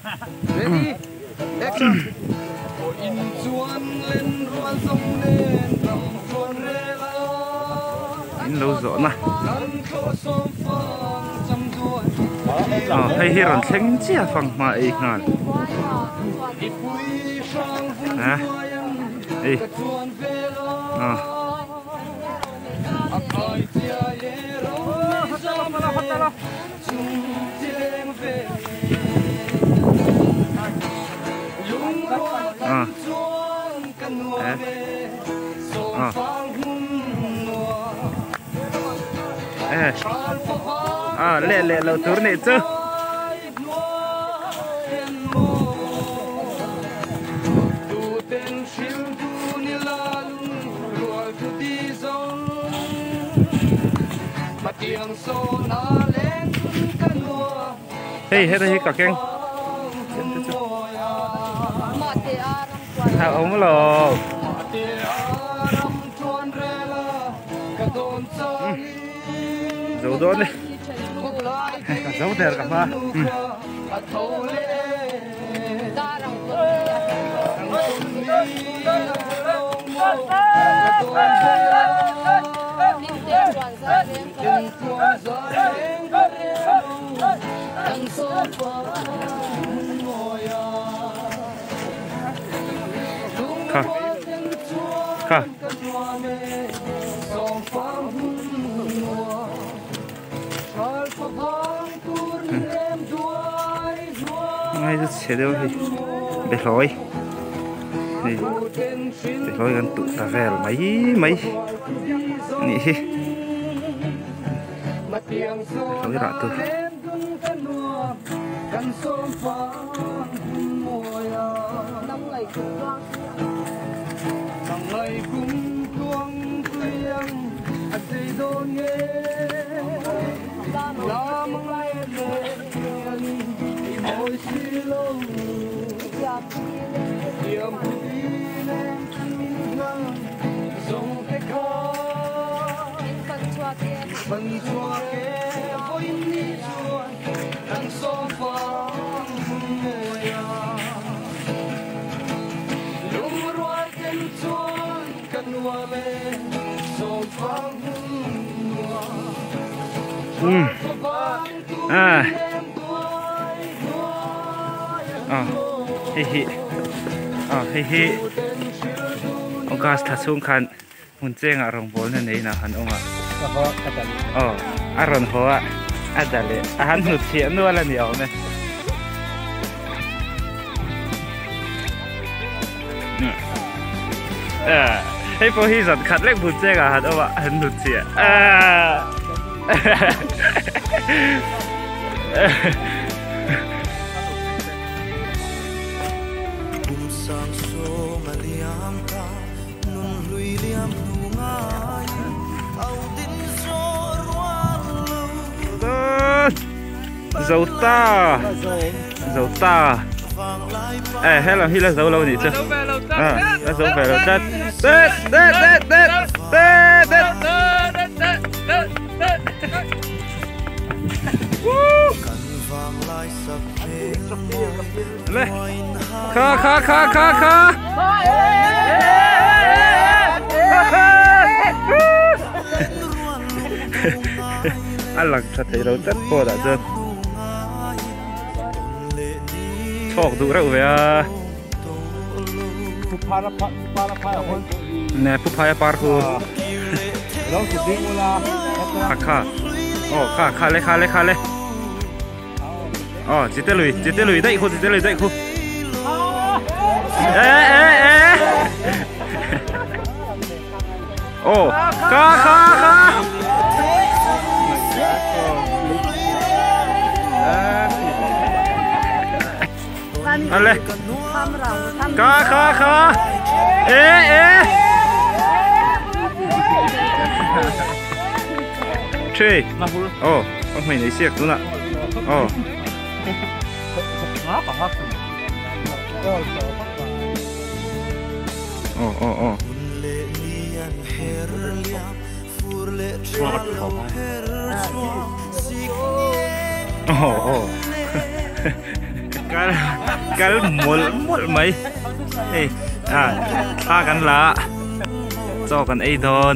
Ready? Action. In chuan lên ruan sông lên rầm chuan rê la. In lâu rõ nè. Hay hiền sinh chia phẳng mà ấy ngàn. Nè. Ê. Lẹ lâu tour này chứ. Hey, hết rồi cả keng. Thảo ông lò. Dấu đón đi. Cả dấu đẹp cả ba. Khá ngay rất sẽ đâu thì để lối này để lối gần tụ ta về mấy mấy nè lối rạ từ hi ông gas thà xuống khăn muốn chơi ngả rong bol này nè hắn ông aron hoa ada le hắn nụt thiện nữa là nhiều này hay po hi giật khát lấy muốn chơi ngả hắn ông hắn nụt thiện dấu ta hay là dấu lâu nhỉ chứ dấu về lâu đất khá anh lặng thật thấy đâu tất cô đã dơ chọc đủ rồi về nè Pupaya Park khá lên chít lùi đấy khu khá Allez, khá, chơi, ông mình lấy xiếc đúng ạ, cái một mấy ê thaกันละchoกันไอ้ดอน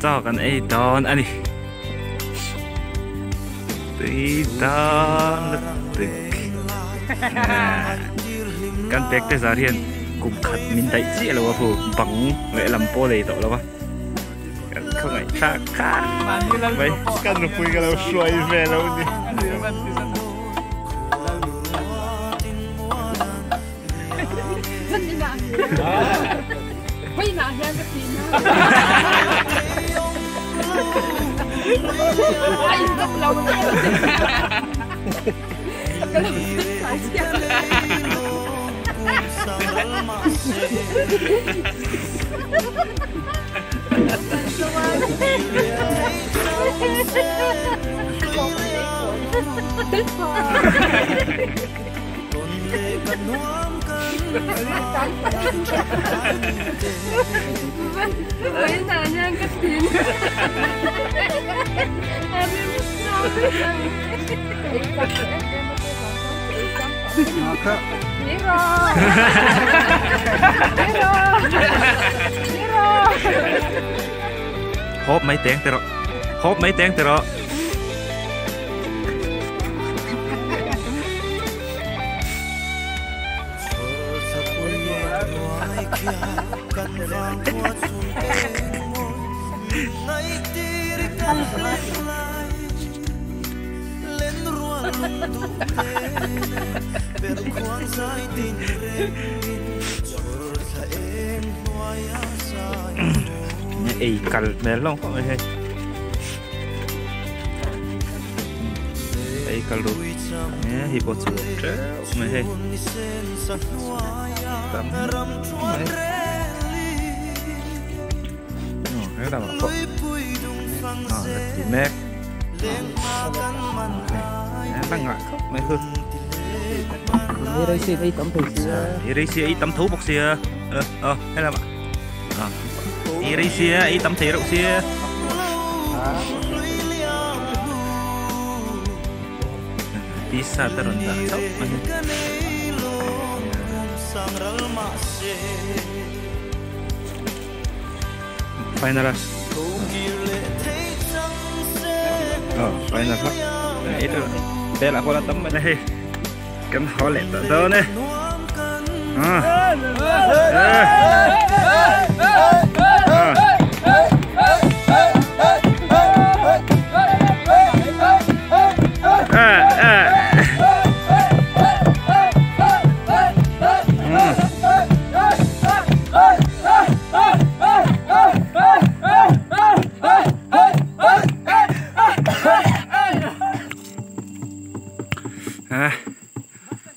choกันไอ้ดอนอันนี้ตีดอนตึกกันเป็กแต่สาเทียนcùng khát mình thấy gì là phụ bằng vậy làm po này tội là ba không phải khác khác vậy cần được vui cái đâu xoay về đâu đi Huy nào hiện cái gì nữa? Ai rất lâu rồi. Cái lâu phải xem. Với là nha cái tiền. Em biết sao. Biết rồi. Biết rồi. Biết rồi. Hốp mấy tiếng rồi. Hốp mấy tiếng rồi. Ê cằn mẹ long không hay ê cằn luôn nè hiệp một số trễ mày hay tắm mày cái nào có thì mẹ đang ngại khóc mấy hơn đây xí ấy tắm thú xưa đây xí ấy tắm thú bọc xưa hay là bạn đây xí ấy tắm thế đâu xưa bisa terendah final final itu bela pola temen nih kan holek tak tahu nih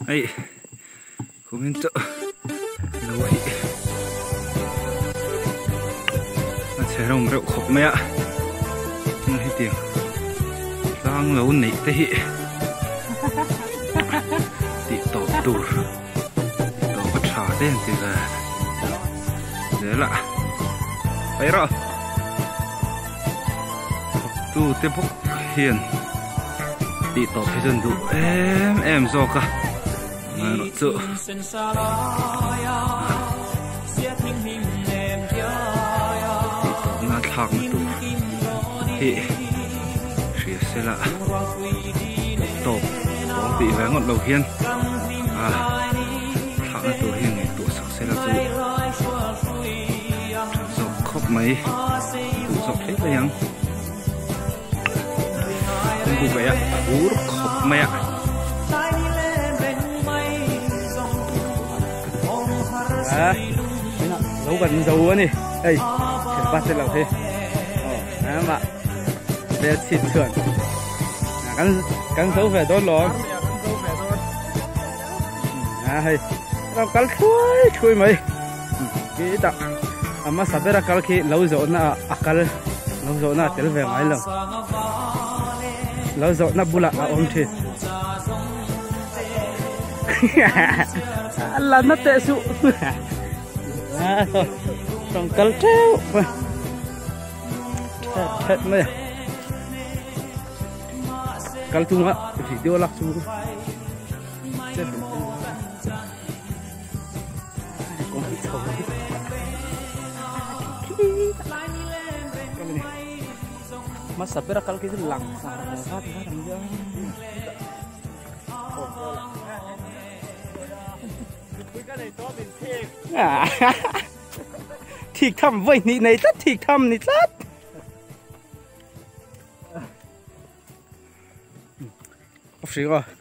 ấy không yên tâm lâu ấy nó sẽ rong rộng khóc mẹ không hết tiền đang lâu nỉ thế thì tổ tù tổ có trả đen thì là đấy là thấy rồi tu tiếp phúc hiền thì tổ phải dần đủ em do cả mà nó sợ nó thằng tụ thì sẽ là tổ bóng bị vé ngọn đầu hiên thằng tụ hiên này tụ sắc sẽ là tụ dọc khóc mấy tụ dọc hết đây nhá không vậy ạ ú khóc mẹ dấu gần dấu này đây cái bát tên là thế mà để xịt sườn cắn dấu về tốt rồi hay làm cắn chui mấy cái đặc mà sao bây giờ cắn khi lâu rồi na akal lâu rồi na tel về ngay lần lâu rồi na bula ôm thế là nó tệ sụ thôi trong cắn treo thật mày kal tunga video lak chu mas sapera kal ke lang sarang hat sarang ja thiệt thầm vậy này rất thiệt thầm này rất bác sĩ ơi